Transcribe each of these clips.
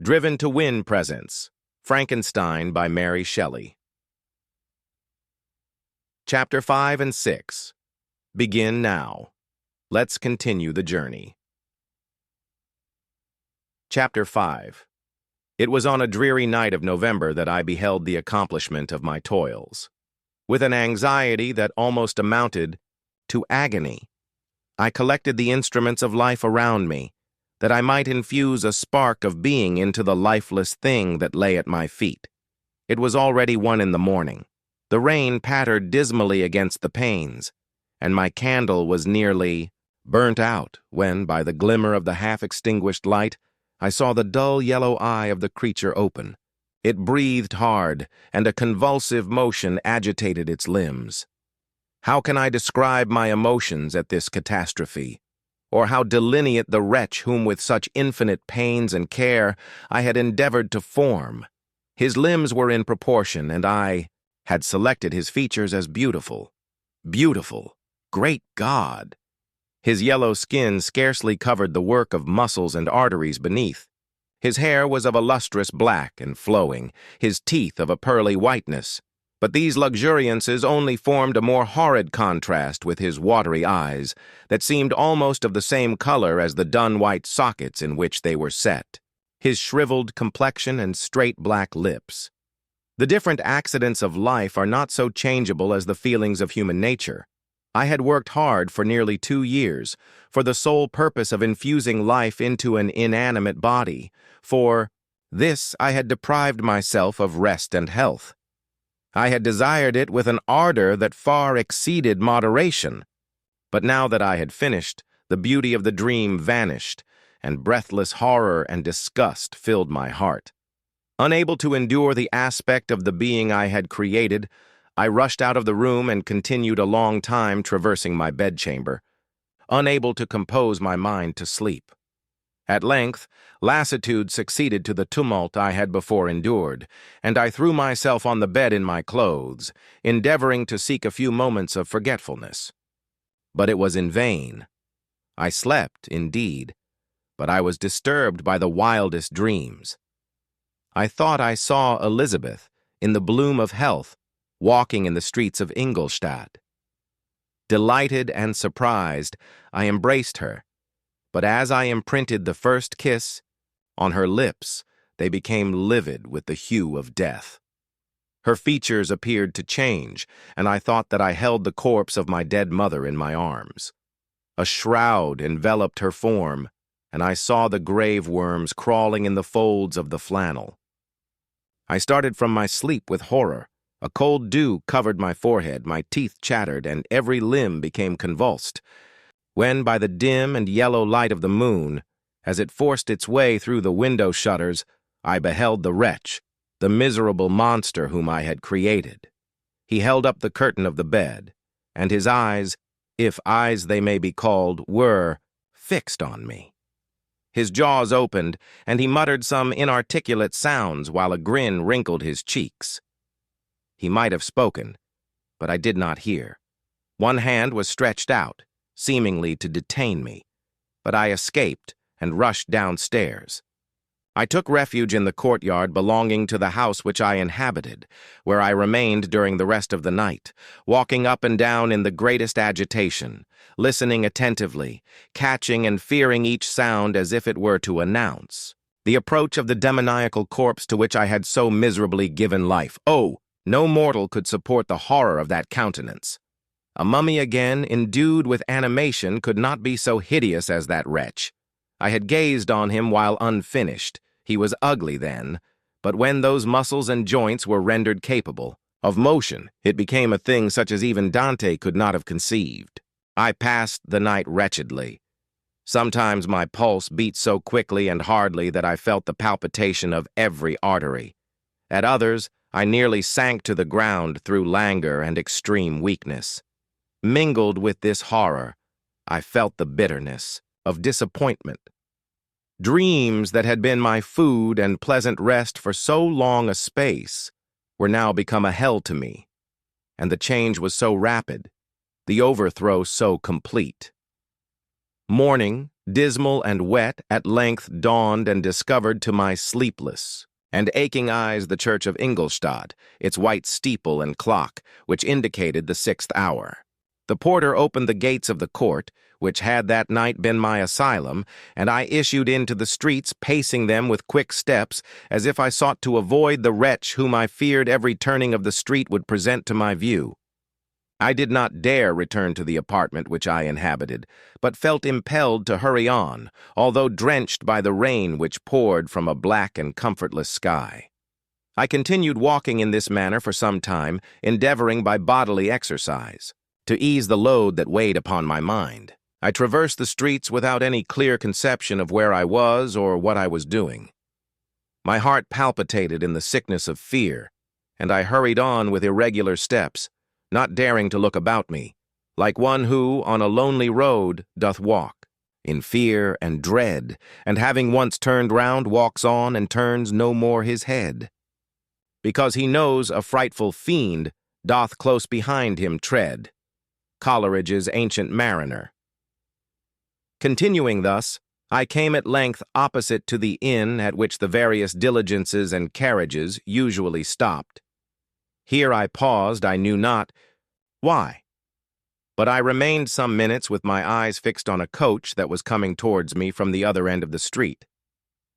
Driven to Win presents Frankenstein by Mary Shelley. Chapter 5 and 6. Begin now. Let's continue the journey. Chapter 5. It was on a dreary night of November that I beheld the accomplishment of my toils. With an anxiety that almost amounted to agony, I collected the instruments of life around me, that I might infuse a spark of being into the lifeless thing that lay at my feet. It was already 1 in the morning. The rain pattered dismally against the panes, and my candle was nearly burnt out when, by the glimmer of the half-extinguished light, I saw the dull yellow eye of the creature open. It breathed hard, and a convulsive motion agitated its limbs. How can I describe my emotions at this catastrophe? Or how delineate the wretch whom with such infinite pains and care I had endeavored to form? His limbs were in proportion, and I had selected his features as beautiful. Beautiful! Great God! His yellow skin scarcely covered the work of muscles and arteries beneath. His hair was of a lustrous black and flowing, his teeth of a pearly whiteness. But these luxuriances only formed a more horrid contrast with his watery eyes, that seemed almost of the same color as the dun-white sockets in which they were set, his shriveled complexion and straight black lips. The different accidents of life are not so changeable as the feelings of human nature. I had worked hard for nearly 2 years, for the sole purpose of infusing life into an inanimate body. For this I had deprived myself of rest and health. I had desired it with an ardor that far exceeded moderation. But now that I had finished, the beauty of the dream vanished, and breathless horror and disgust filled my heart. Unable to endure the aspect of the being I had created, I rushed out of the room and continued a long time traversing my bedchamber, unable to compose my mind to sleep. At length, lassitude succeeded to the tumult I had before endured, and I threw myself on the bed in my clothes, endeavoring to seek a few moments of forgetfulness. But it was in vain. I slept, indeed, but I was disturbed by the wildest dreams. I thought I saw Elizabeth, in the bloom of health, walking in the streets of Ingolstadt. Delighted and surprised, I embraced her. But as I imprinted the first kiss on her lips, they became livid with the hue of death. Her features appeared to change, and I thought that I held the corpse of my dead mother in my arms. A shroud enveloped her form, and I saw the grave worms crawling in the folds of the flannel. I started from my sleep with horror. A cold dew covered my forehead, my teeth chattered, and every limb became convulsed, when, by the dim and yellow light of the moon, as it forced its way through the window shutters, I beheld the wretch, the miserable monster whom I had created. He held up the curtain of the bed, and his eyes, if eyes they may be called, were fixed on me. His jaws opened, and he muttered some inarticulate sounds while a grin wrinkled his cheeks. He might have spoken, but I did not hear. One hand was stretched out, seemingly to detain me, but I escaped and rushed downstairs. I took refuge in the courtyard belonging to the house which I inhabited, where I remained during the rest of the night, walking up and down in the greatest agitation, listening attentively, catching and fearing each sound as if it were to announce the approach of the demoniacal corpse to which I had so miserably given life. Oh, no mortal could support the horror of that countenance. A mummy again, endued with animation, could not be so hideous as that wretch. I had gazed on him while unfinished. He was ugly then, but when those muscles and joints were rendered capable of motion, it became a thing such as even Dante could not have conceived. I passed the night wretchedly. Sometimes my pulse beat so quickly and hardly that I felt the palpitation of every artery. At others, I nearly sank to the ground through languor and extreme weakness. Mingled with this horror, I felt the bitterness of disappointment. Dreams that had been my food and pleasant rest for so long a space were now become a hell to me, and the change was so rapid, the overthrow so complete. Morning, dismal and wet, at length dawned and discovered to my sleepless and aching eyes the church of Ingolstadt, its white steeple and clock, which indicated the 6th hour. The porter opened the gates of the court, which had that night been my asylum, and I issued into the streets, pacing them with quick steps, as if I sought to avoid the wretch whom I feared every turning of the street would present to my view. I did not dare return to the apartment which I inhabited, but felt impelled to hurry on, although drenched by the rain which poured from a black and comfortless sky. I continued walking in this manner for some time, endeavoring by bodily exercise to ease the load that weighed upon my mind. I traversed the streets without any clear conception of where I was or what I was doing. My heart palpitated in the sickness of fear, and I hurried on with irregular steps, not daring to look about me, like one who, on a lonely road, doth walk, in fear and dread, and having once turned round, walks on and turns no more his head, because he knows a frightful fiend doth close behind him tread. Coleridge's Ancient Mariner. Continuing thus, I came at length opposite to the inn at which the various diligences and carriages usually stopped. Here I paused, I knew not why, but I remained some minutes with my eyes fixed on a coach that was coming towards me from the other end of the street.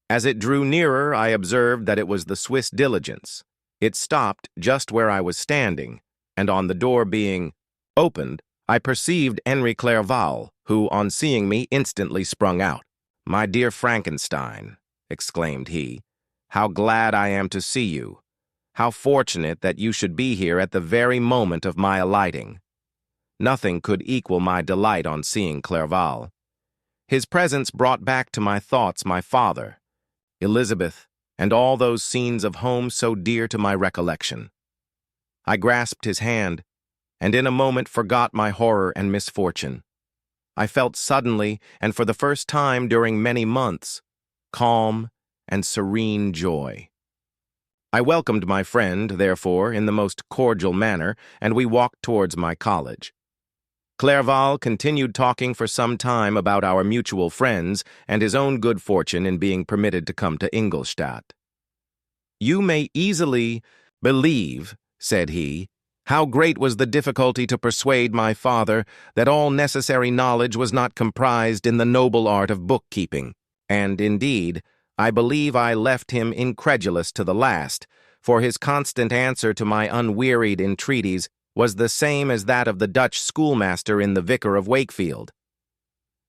As it drew nearer, I observed that it was the Swiss diligence. It stopped just where I was standing, and on the door being opened, I perceived Henry Clerval, who, on seeing me, instantly sprung out. "My dear Frankenstein," exclaimed he, "how glad I am to see you! How fortunate that you should be here at the very moment of my alighting." Nothing could equal my delight on seeing Clerval. His presence brought back to my thoughts my father, Elizabeth, and all those scenes of home so dear to my recollection. I grasped his hand, and in a moment forgot my horror and misfortune. I felt suddenly, and for the first time during many months, calm and serene joy. I welcomed my friend, therefore, in the most cordial manner, and we walked towards my college. Clerval continued talking for some time about our mutual friends and his own good fortune in being permitted to come to Ingolstadt. "You may easily believe," said he, "how great was the difficulty to persuade my father that all necessary knowledge was not comprised in the noble art of bookkeeping, and, indeed, I believe I left him incredulous to the last, for his constant answer to my unwearied entreaties was the same as that of the Dutch schoolmaster in The Vicar of Wakefield.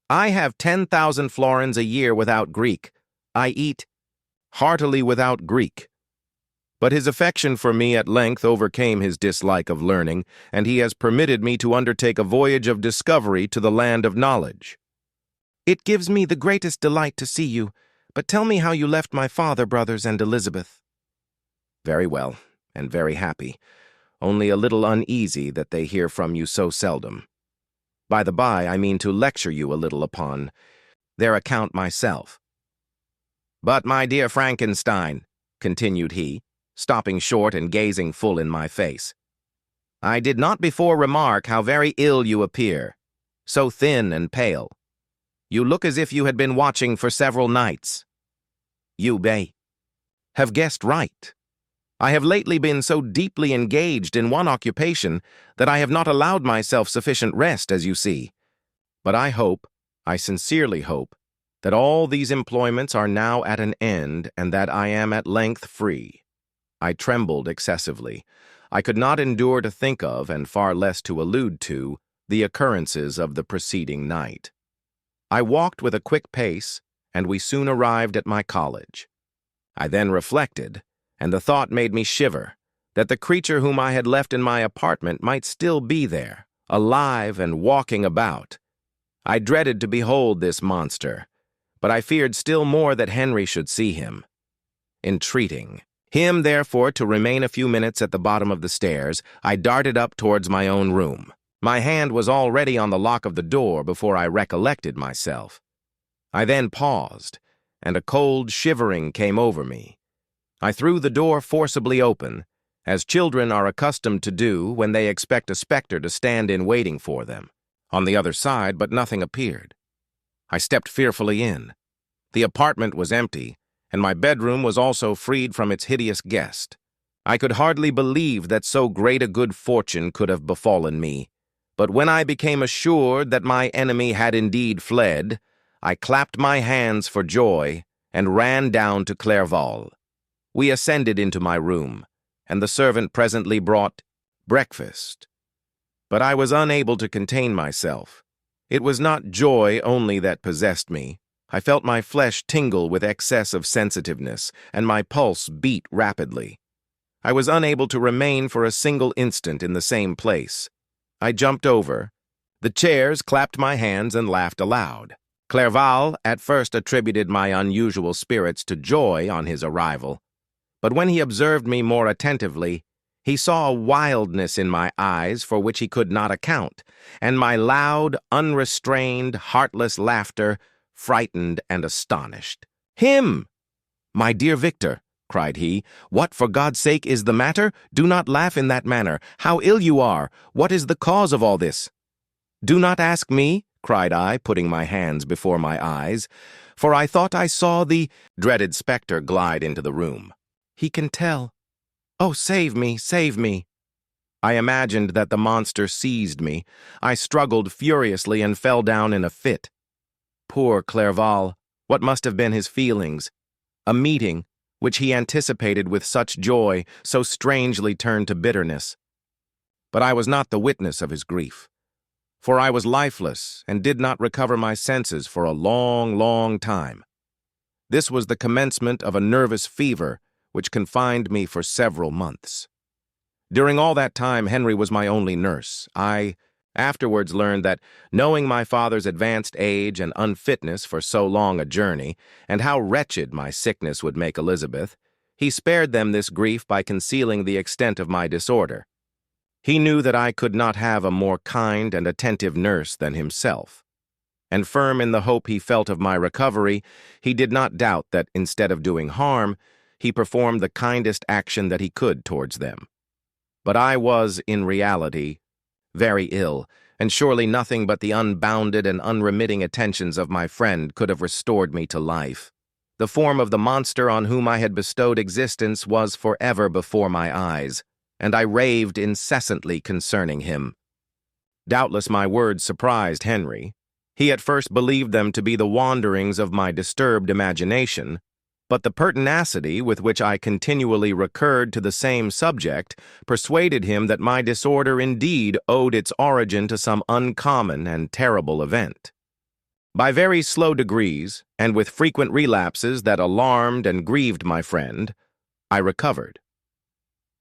'I have 10,000 florins a year without Greek. I eat heartily without Greek.' But his affection for me at length overcame his dislike of learning, and he has permitted me to undertake a voyage of discovery to the land of knowledge." "It gives me the greatest delight to see you, but tell me how you left my father, brothers, and Elizabeth." "Very well, and very happy, only a little uneasy that they hear from you so seldom. By the by, I mean to lecture you a little upon their account myself. But, my dear Frankenstein," continued he, stopping short and gazing full in my face, "I did not before remark how very ill you appear, so thin and pale. You look as if you had been watching for several nights." "You may have guessed right. I have lately been so deeply engaged in one occupation that I have not allowed myself sufficient rest, as you see. But I sincerely hope, that all these employments are now at an end and that I am at length free." I trembled excessively. I could not endure to think of, and far less to allude to, the occurrences of the preceding night. I walked with a quick pace, and we soon arrived at my college. I then reflected, and the thought made me shiver, that the creature whom I had left in my apartment might still be there, alive and walking about. I dreaded to behold this monster, but I feared still more that Henry should see him. Entreating him, therefore, to remain a few minutes at the bottom of the stairs, I darted up towards my own room. My hand was already on the lock of the door before I recollected myself. I then paused, and a cold shivering came over me. I threw the door forcibly open, as children are accustomed to do when they expect a spectre to stand in waiting for them, on the other side, but nothing appeared. I stepped fearfully in. The apartment was empty, and my bedroom was also freed from its hideous guest. I could hardly believe that so great a good fortune could have befallen me, but when I became assured that my enemy had indeed fled, I clapped my hands for joy and ran down to Clerval. We ascended into my room, and the servant presently brought breakfast. But I was unable to contain myself. It was not joy only that possessed me. I felt my flesh tingle with excess of sensitiveness, and my pulse beat rapidly. I was unable to remain for a single instant in the same place. I jumped over the chairs, clapped my hands, and laughed aloud. Clerval at first attributed my unusual spirits to joy on his arrival, but when he observed me more attentively, he saw a wildness in my eyes for which he could not account, and my loud, unrestrained, heartless laughter frightened and astonished him. "My dear Victor," cried he, "what, for God's sake, is the matter? Do not laugh in that manner. How ill you are! What is the cause of all this?" "Do not ask me," cried I, putting my hands before my eyes, for I thought I saw the dreaded spectre glide into the room. "He can tell. Oh, save me, save me." I imagined that the monster seized me. I struggled furiously and fell down in a fit. Poor Clerval, what must have been his feelings? A meeting, which he anticipated with such joy, so strangely turned to bitterness. But I was not the witness of his grief, for I was lifeless and did not recover my senses for a long, long time. This was the commencement of a nervous fever, which confined me for several months. During all that time, Henry was my only nurse. I afterwards learned that, knowing my father's advanced age and unfitness for so long a journey, and how wretched my sickness would make Elizabeth, he spared them this grief by concealing the extent of my disorder. He knew that I could not have a more kind and attentive nurse than himself, and firm in the hope he felt of my recovery, he did not doubt that, instead of doing harm, he performed the kindest action that he could towards them. But I was, in reality, very ill, and surely nothing but the unbounded and unremitting attentions of my friend could have restored me to life. The form of the monster on whom I had bestowed existence was forever before my eyes, and I raved incessantly concerning him. Doubtless my words surprised Henry. He at first believed them to be the wanderings of my disturbed imagination, but the pertinacity with which I continually recurred to the same subject persuaded him that my disorder indeed owed its origin to some uncommon and terrible event. By very slow degrees, and with frequent relapses that alarmed and grieved my friend, I recovered.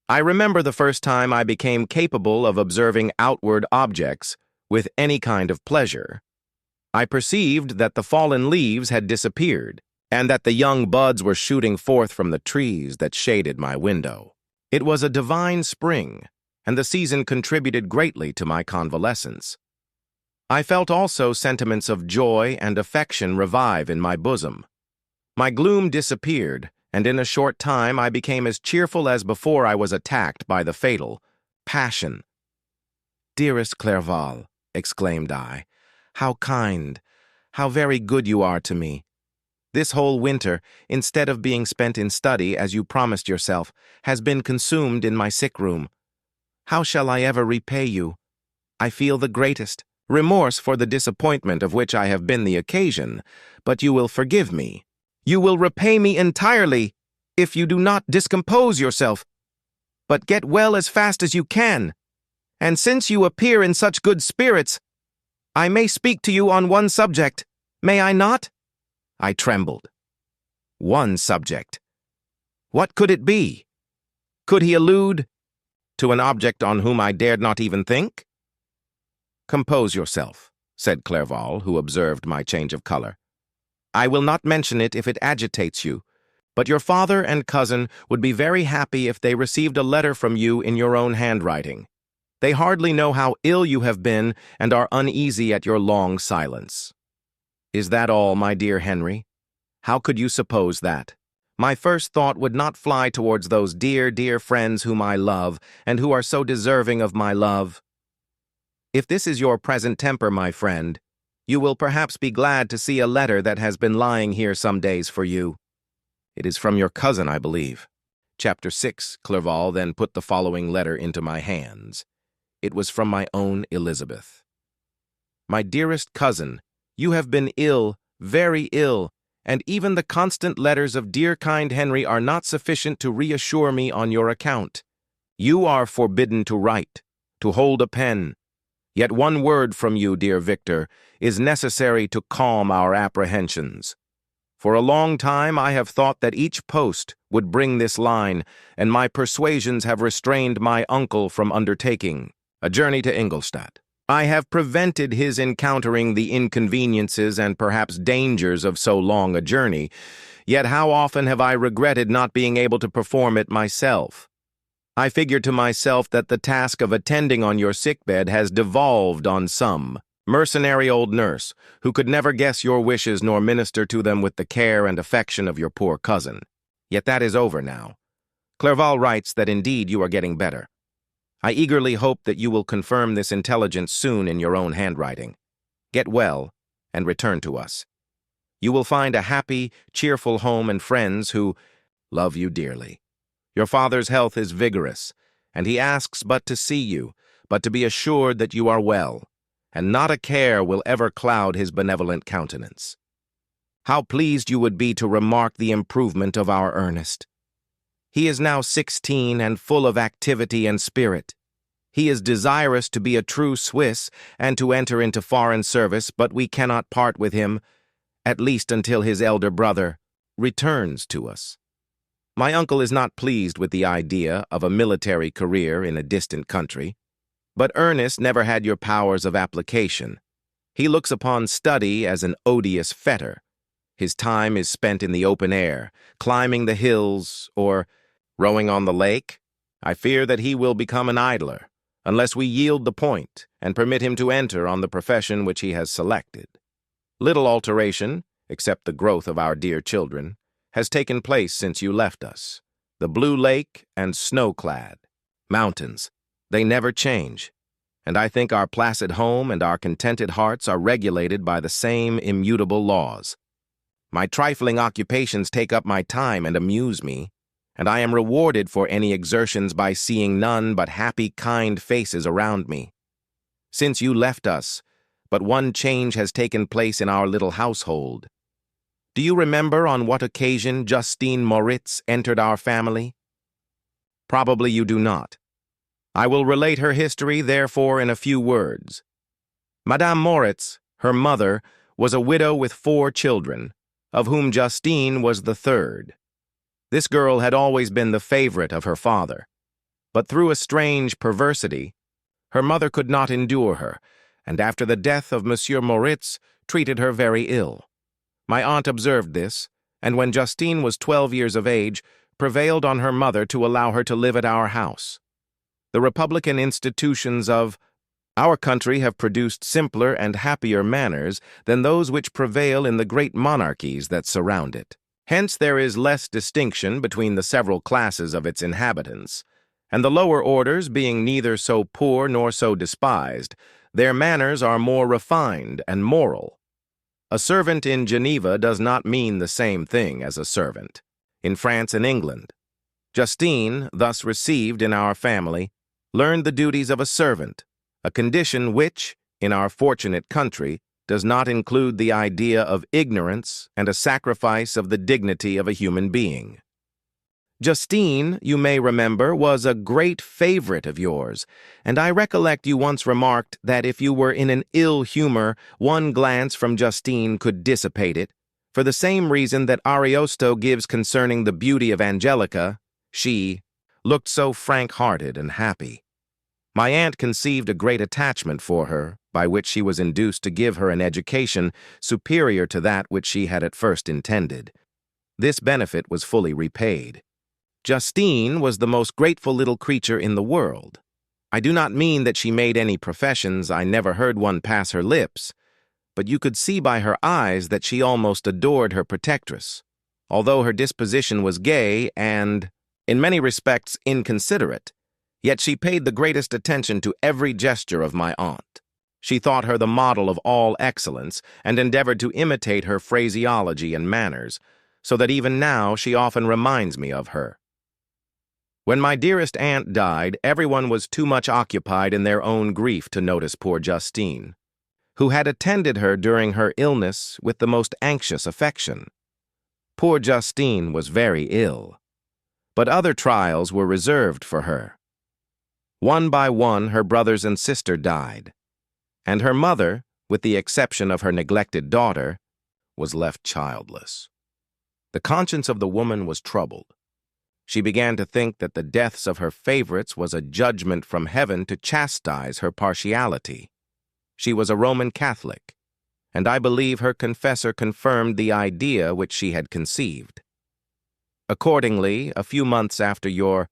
I remember the first time I became capable of observing outward objects with any kind of pleasure. I perceived that the fallen leaves had disappeared, and that the young buds were shooting forth from the trees that shaded my window. It was a divine spring, and the season contributed greatly to my convalescence. I felt also sentiments of joy and affection revive in my bosom. My gloom disappeared, and in a short time I became as cheerful as before I was attacked by the fatal passion. "Dearest Clerval," exclaimed I, "how kind, how very good you are to me. This whole winter, instead of being spent in study, as you promised yourself, has been consumed in my sick room. How shall I ever repay you? I feel the greatest remorse for the disappointment of which I have been the occasion, but you will forgive me. You will repay me entirely if you do not discompose yourself. But get well as fast as you can, and since you appear in such good spirits, I may speak to you on one subject, may I not?" I trembled. One subject. What could it be? Could he allude to an object on whom I dared not even think? "Compose yourself," said Clerval, who observed my change of color. "I will not mention it if it agitates you, but your father and cousin would be very happy if they received a letter from you in your own handwriting. They hardly know how ill you have been and are uneasy at your long silence." "Is that all, my dear Henry? How could you suppose that? My first thought would not fly towards those dear, dear friends whom I love, and who are so deserving of my love. If this is your present temper, my friend, You will perhaps be glad to see a letter that has been lying here some days for you. It is from your cousin, I believe. Chapter 6, Clerval then put the following letter into my hands. It was from my own Elizabeth. My dearest cousin, you have been ill, very ill, and even the constant letters of dear kind Henry are not sufficient to reassure me on your account. You are forbidden to write, to hold a pen. Yet one word from you, dear Victor, is necessary to calm our apprehensions. For a long time I have thought that each post would bring this line, and my persuasions have restrained my uncle from undertaking a journey to Ingolstadt. I have prevented his encountering the inconveniences and perhaps dangers of so long a journey, yet how often have I regretted not being able to perform it myself. I figure to myself that the task of attending on your sickbed has devolved on some mercenary old nurse who could never guess your wishes nor minister to them with the care and affection of your poor cousin. Yet that is over now. Clerval writes that indeed you are getting better. I eagerly hope that you will confirm this intelligence soon in your own handwriting. Get well and return to us. You will find a happy, cheerful home and friends who love you dearly. Your father's health is vigorous, and he asks but to see you, but to be assured that you are well, and not a care will ever cloud his benevolent countenance. How pleased you would be to remark the improvement of our Ernest. He is now 16 and full of activity and spirit. He is desirous to be a true Swiss and to enter into foreign service, but we cannot part with him, at least until his elder brother returns to us. My uncle is not pleased with the idea of a military career in a distant country, but Ernest never had your powers of application. He looks upon study as an odious fetter. His time is spent in the open air, climbing the hills, or rowing on the lake. I fear that he will become an idler, unless we yield the point and permit him to enter on the profession which he has selected. Little alteration, except the growth of our dear children, has taken place since you left us. The blue lake and snow-clad mountains, they never change, and I think our placid home and our contented hearts are regulated by the same immutable laws. My trifling occupations take up my time and amuse me, and I am rewarded for any exertions by seeing none but happy, kind faces around me. Since you left us, but one change has taken place in our little household. Do you remember on what occasion Justine Moritz entered our family? Probably you do not. I will relate her history, therefore, in a few words. Madame Moritz, her mother, was a widow with 4 children, of whom Justine was the 3rd. This girl had always been the favorite of her father, but through a strange perversity, her mother could not endure her, and after the death of Monsieur Moritz, treated her very ill. My aunt observed this, and when Justine was 12 years of age, prevailed on her mother to allow her to live at our house. The republican institutions of our country have produced simpler and happier manners than those which prevail in the great monarchies that surround it. Hence there is less distinction between the several classes of its inhabitants, and the lower orders being neither so poor nor so despised, their manners are more refined and moral. A servant in Geneva does not mean the same thing as a servant in France and England. Justine, thus received in our family, learned the duties of a servant, a condition which, in our fortunate country, does not include the idea of ignorance and a sacrifice of the dignity of a human being. Justine, you may remember, was a great favorite of yours, and I recollect you once remarked that if you were in an ill humor, one glance from Justine could dissipate it, for the same reason that Ariosto gives concerning the beauty of Angelica. She looked so frank-hearted and happy. My aunt conceived a great attachment for her, by which she was induced to give her an education superior to that which she had at first intended. This benefit was fully repaid. Justine was the most grateful little creature in the world. I do not mean that she made any professions, I never heard one pass her lips, but you could see by her eyes that she almost adored her protectress, although her disposition was gay and, in many respects, inconsiderate. Yet she paid the greatest attention to every gesture of my aunt. She thought her the model of all excellence and endeavored to imitate her phraseology and manners, so that even now she often reminds me of her. When my dearest aunt died, everyone was too much occupied in their own grief to notice poor Justine, who had attended her during her illness with the most anxious affection. Poor Justine was very ill, but other trials were reserved for her. One by one, her brothers and sister died, and her mother, with the exception of her neglected daughter, was left childless. The conscience of the woman was troubled. She began to think that the deaths of her favorites was a judgment from heaven to chastise her partiality. She was a Roman Catholic, and I believe her confessor confirmed the idea which she had conceived. Accordingly, a few months after your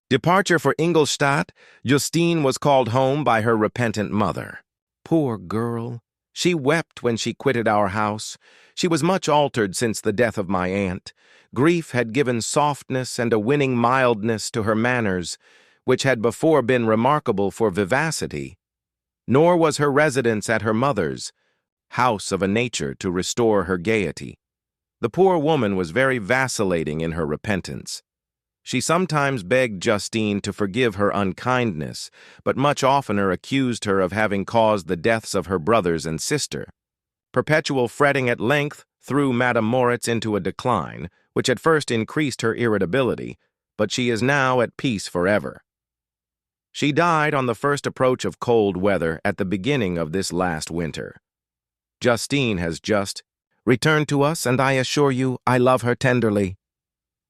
departure for Ingolstadt, Justine was called home by her repentant mother. Poor girl! She wept when she quitted our house. She was much altered since the death of my aunt. Grief had given softness and a winning mildness to her manners, which had before been remarkable for vivacity. Nor was her residence at her mother's house of a nature to restore her gaiety. The poor woman was very vacillating in her repentance. She sometimes begged Justine to forgive her unkindness, but much oftener accused her of having caused the deaths of her brothers and sister. Perpetual fretting at length threw Madame Moritz into a decline, which at first increased her irritability, but she is now at peace forever. She died on the first approach of cold weather at the beginning of this last winter. Justine has just returned to us, and I assure you I love her tenderly.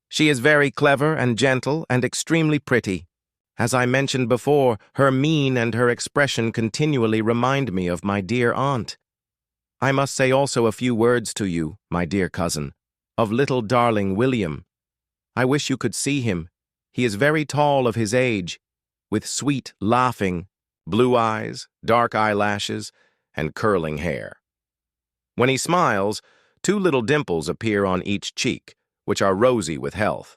She is very clever and gentle and extremely pretty. As I mentioned before, her mien and her expression continually remind me of my dear aunt. I must say also a few words to you, my dear cousin, of little darling William. I wish you could see him. He is very tall of his age, with sweet, laughing, blue eyes, dark eyelashes, and curling hair. When he smiles, 2 little dimples appear on each cheek, which are rosy with health.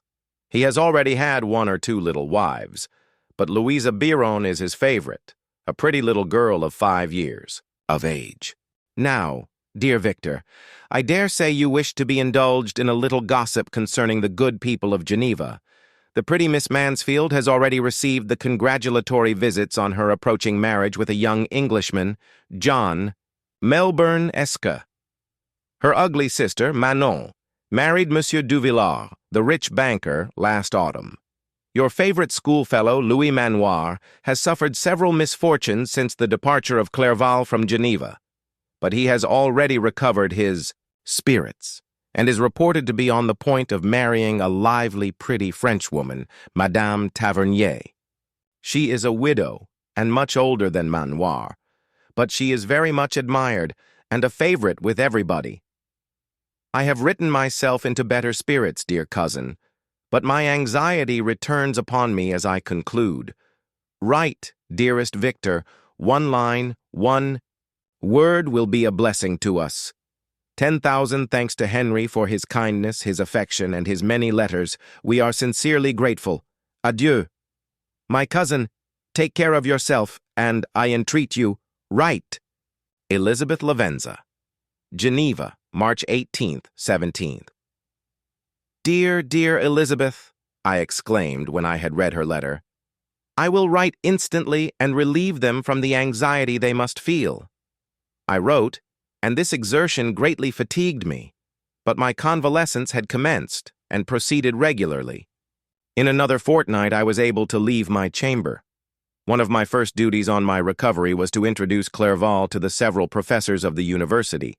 He has already had 1 or 2 little wives, but Louisa Biron is his favorite, a pretty little girl of 5 years of age. Now, dear Victor, I dare say you wish to be indulged in a little gossip concerning the good people of Geneva. The pretty Miss Mansfield has already received the congratulatory visits on her approaching marriage with a young Englishman, John Melbourne-esque. Her ugly sister, Manon, married Monsieur Duvillard, the rich banker, last autumn. Your favorite schoolfellow, Louis Manoir, has suffered several misfortunes since the departure of Clerval from Geneva, but he has already recovered his spirits and is reported to be on the point of marrying a lively, pretty Frenchwoman, Madame Tavernier. She is a widow and much older than Manoir, but she is very much admired and a favorite with everybody. I have written myself into better spirits, dear cousin, but my anxiety returns upon me as I conclude. Write, dearest Victor, 1 line, 1 word will be a blessing to us. 10,000 thanks to Henry for his kindness, his affection, and his many letters. We are sincerely grateful. Adieu. My cousin, take care of yourself, and I entreat you, write. Elizabeth Lavenza. Geneva, March 18th, 17th. Dear, dear Elizabeth, I exclaimed when I had read her letter, I will write instantly and relieve them from the anxiety they must feel. I wrote, and this exertion greatly fatigued me, but my convalescence had commenced and proceeded regularly. In another fortnight I was able to leave my chamber. One of my first duties on my recovery was to introduce Clerval to the several professors of the university.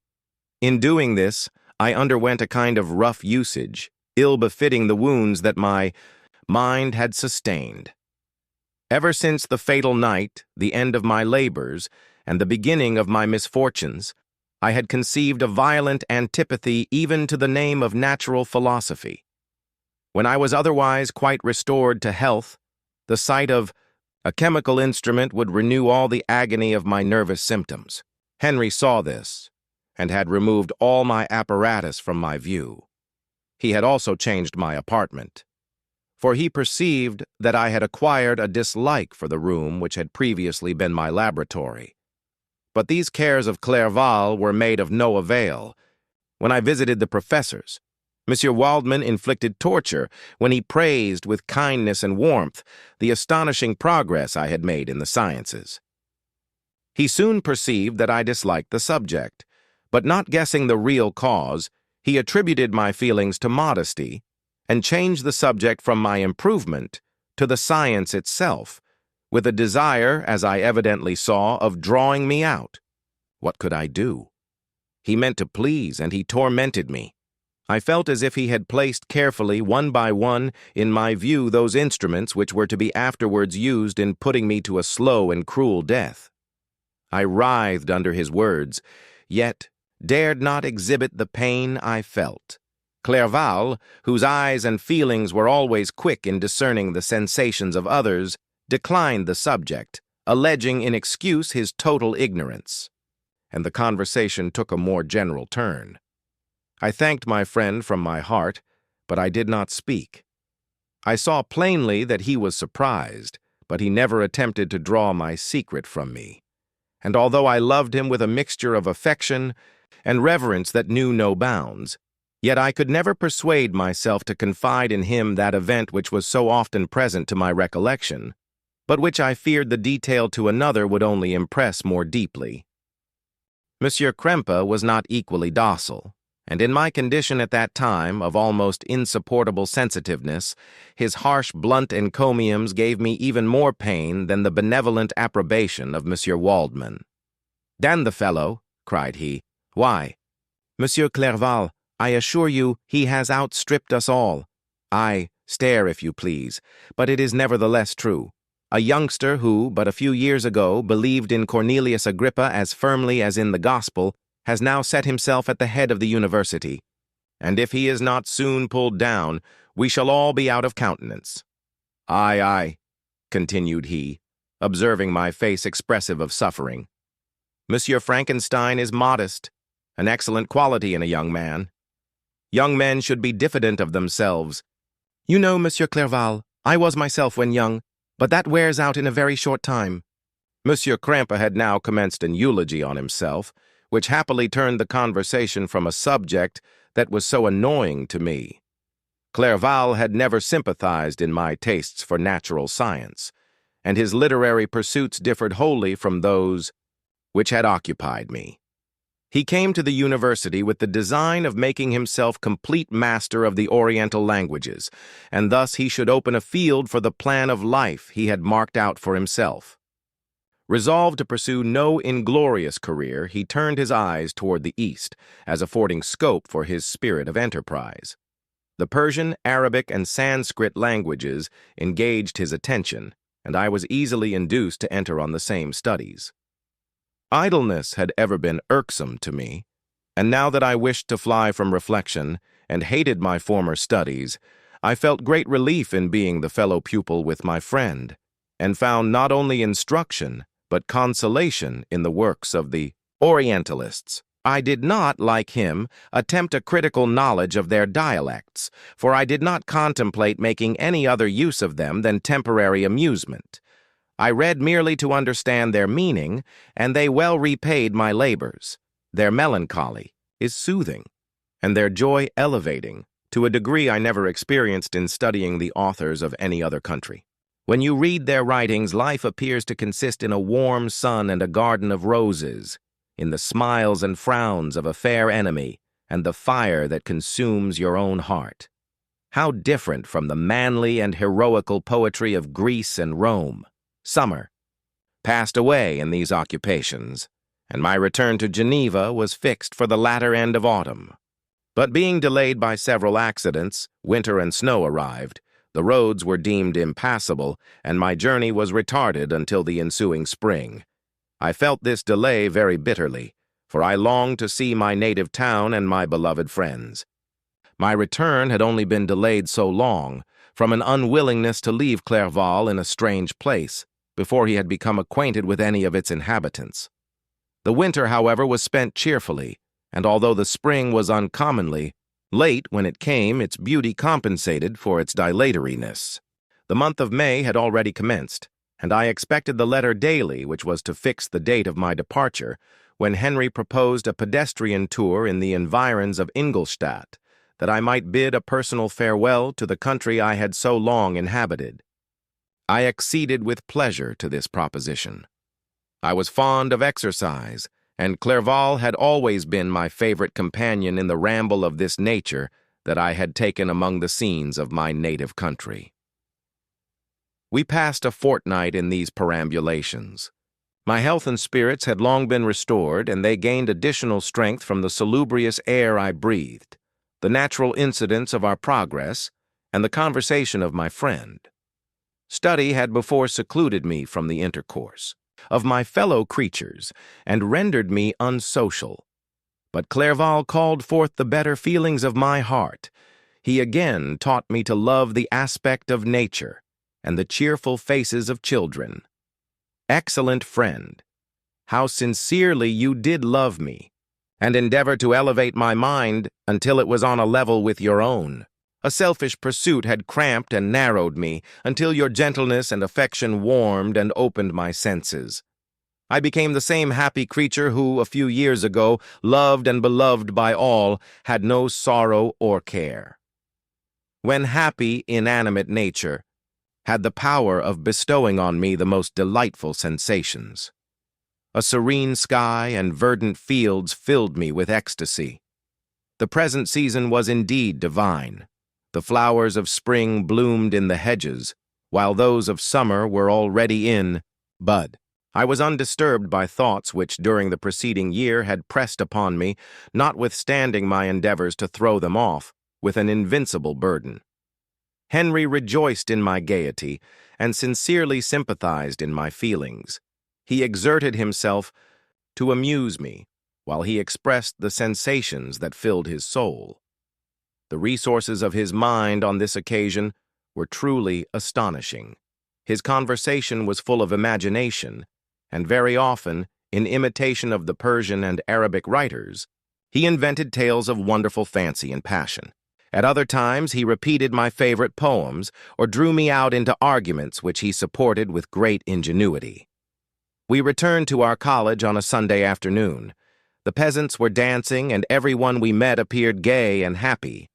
In doing this, I underwent a kind of rough usage, ill-befitting the wounds that my mind had sustained. Ever since the fatal night, the end of my labors, and the beginning of my misfortunes, I had conceived a violent antipathy even to the name of natural philosophy. When I was otherwise quite restored to health, the sight of a chemical instrument would renew all the agony of my nervous symptoms. Henry saw this, and had removed all my apparatus from my view. He had also changed my apartment, for he perceived that I had acquired a dislike for the room which had previously been my laboratory. But these cares of Clerval were made of no avail. When I visited the professors, Monsieur Waldman inflicted torture when he praised with kindness and warmth the astonishing progress I had made in the sciences. He soon perceived that I disliked the subject, but not guessing the real cause, he attributed my feelings to modesty and changed the subject from my improvement to the science itself, with a desire, as I evidently saw, of drawing me out. What could I do? He meant to please, and he tormented me. I felt as if he had placed carefully, one by one, in my view those instruments which were to be afterwards used in putting me to a slow and cruel death. I writhed under his words, yet dared not exhibit the pain I felt. Clerval, whose eyes and feelings were always quick in discerning the sensations of others, declined the subject, alleging in excuse his total ignorance. And the conversation took a more general turn. I thanked my friend from my heart, but I did not speak. I saw plainly that he was surprised, but he never attempted to draw my secret from me. And although I loved him with a mixture of affection and reverence that knew no bounds, yet I could never persuade myself to confide in him that event which was so often present to my recollection, but which I feared the detail to another would only impress more deeply. Monsieur Krempe was not equally docile, and in my condition at that time of almost insupportable sensitiveness, his harsh, blunt encomiums gave me even more pain than the benevolent approbation of Monsieur Waldman. "Damn the fellow!" cried he. "Why, Monsieur Clerval, I assure you he has outstripped us all. Ay, stare if you please, but it is nevertheless true. A youngster who, but a few years ago, believed in Cornelius Agrippa as firmly as in the gospel, has now set himself at the head of the university, and if he is not soon pulled down, we shall all be out of countenance. Aye, aye," continued he, observing my face expressive of suffering. "Monsieur Frankenstein is modest, an excellent quality in a young man. Young men should be diffident of themselves. You know, Monsieur Clerval, I was myself when young, but that wears out in a very short time." Monsieur Krempe had now commenced an eulogy on himself, which happily turned the conversation from a subject that was so annoying to me. Clerval had never sympathized in my tastes for natural science, and his literary pursuits differed wholly from those which had occupied me. He came to the university with the design of making himself complete master of the Oriental languages, and thus he should open a field for the plan of life he had marked out for himself. Resolved to pursue no inglorious career, he turned his eyes toward the East, as affording scope for his spirit of enterprise. The Persian, Arabic, and Sanskrit languages engaged his attention, and I was easily induced to enter on the same studies. Idleness had ever been irksome to me, and now that I wished to fly from reflection and hated my former studies, I felt great relief in being the fellow pupil with my friend, and found not only instruction, but consolation in the works of the Orientalists. I did not, like him, attempt a critical knowledge of their dialects, for I did not contemplate making any other use of them than temporary amusement. I read merely to understand their meaning, and they well repaid my labors. Their melancholy is soothing, and their joy elevating, to a degree I never experienced in studying the authors of any other country. When you read their writings, life appears to consist in a warm sun and a garden of roses, in the smiles and frowns of a fair enemy, and the fire that consumes your own heart. How different from the manly and heroical poetry of Greece and Rome. Summer passed away in these occupations, and my return to Geneva was fixed for the latter end of autumn. But being delayed by several accidents, winter and snow arrived, the roads were deemed impassable, and my journey was retarded until the ensuing spring. I felt this delay very bitterly, for I longed to see my native town and my beloved friends. My return had only been delayed so long, from an unwillingness to leave Clerval in a strange place, before he had become acquainted with any of its inhabitants. The winter, however, was spent cheerfully, and although the spring was uncommonly late when it came, its beauty compensated for its dilatoriness. The month of May had already commenced, and I expected the letter daily, which was to fix the date of my departure, when Henry proposed a pedestrian tour in the environs of Ingolstadt, that I might bid a personal farewell to the country I had so long inhabited. I acceded with pleasure to this proposition. I was fond of exercise, and Clerval had always been my favorite companion in the ramble of this nature that I had taken among the scenes of my native country. We passed a fortnight in these perambulations. My health and spirits had long been restored, and they gained additional strength from the salubrious air I breathed, the natural incidents of our progress, and the conversation of my friend. Study had before secluded me from the intercourse of my fellow creatures and rendered me unsocial. But Clerval called forth the better feelings of my heart. He again taught me to love the aspect of nature and the cheerful faces of children. Excellent friend, how sincerely you did love me, and endeavor to elevate my mind until it was on a level with your own. A selfish pursuit had cramped and narrowed me until your gentleness and affection warmed and opened my senses. I became the same happy creature who, a few years ago, loved and beloved by all, had no sorrow or care. When happy, inanimate nature had the power of bestowing on me the most delightful sensations. A serene sky and verdant fields filled me with ecstasy. The present season was indeed divine. The flowers of spring bloomed in the hedges, while those of summer were already in bud. I was undisturbed by thoughts which during the preceding year had pressed upon me, notwithstanding my endeavors to throw them off, with an invincible burden. Henry rejoiced in my gaiety, and sincerely sympathized in my feelings. He exerted himself to amuse me, while he expressed the sensations that filled his soul. The resources of his mind on this occasion were truly astonishing. His conversation was full of imagination, and very often, in imitation of the Persian and Arabic writers, he invented tales of wonderful fancy and passion. At other times, he repeated my favorite poems or drew me out into arguments which he supported with great ingenuity. We returned to our college on a Sunday afternoon. The peasants were dancing, and everyone we met appeared gay and happy.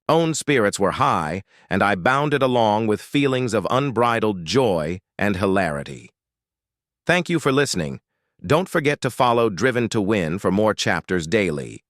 Own spirits were high, and I bounded along with feelings of unbridled joy and hilarity. Thank you for listening. Don't forget to follow Driven to Win for more chapters daily.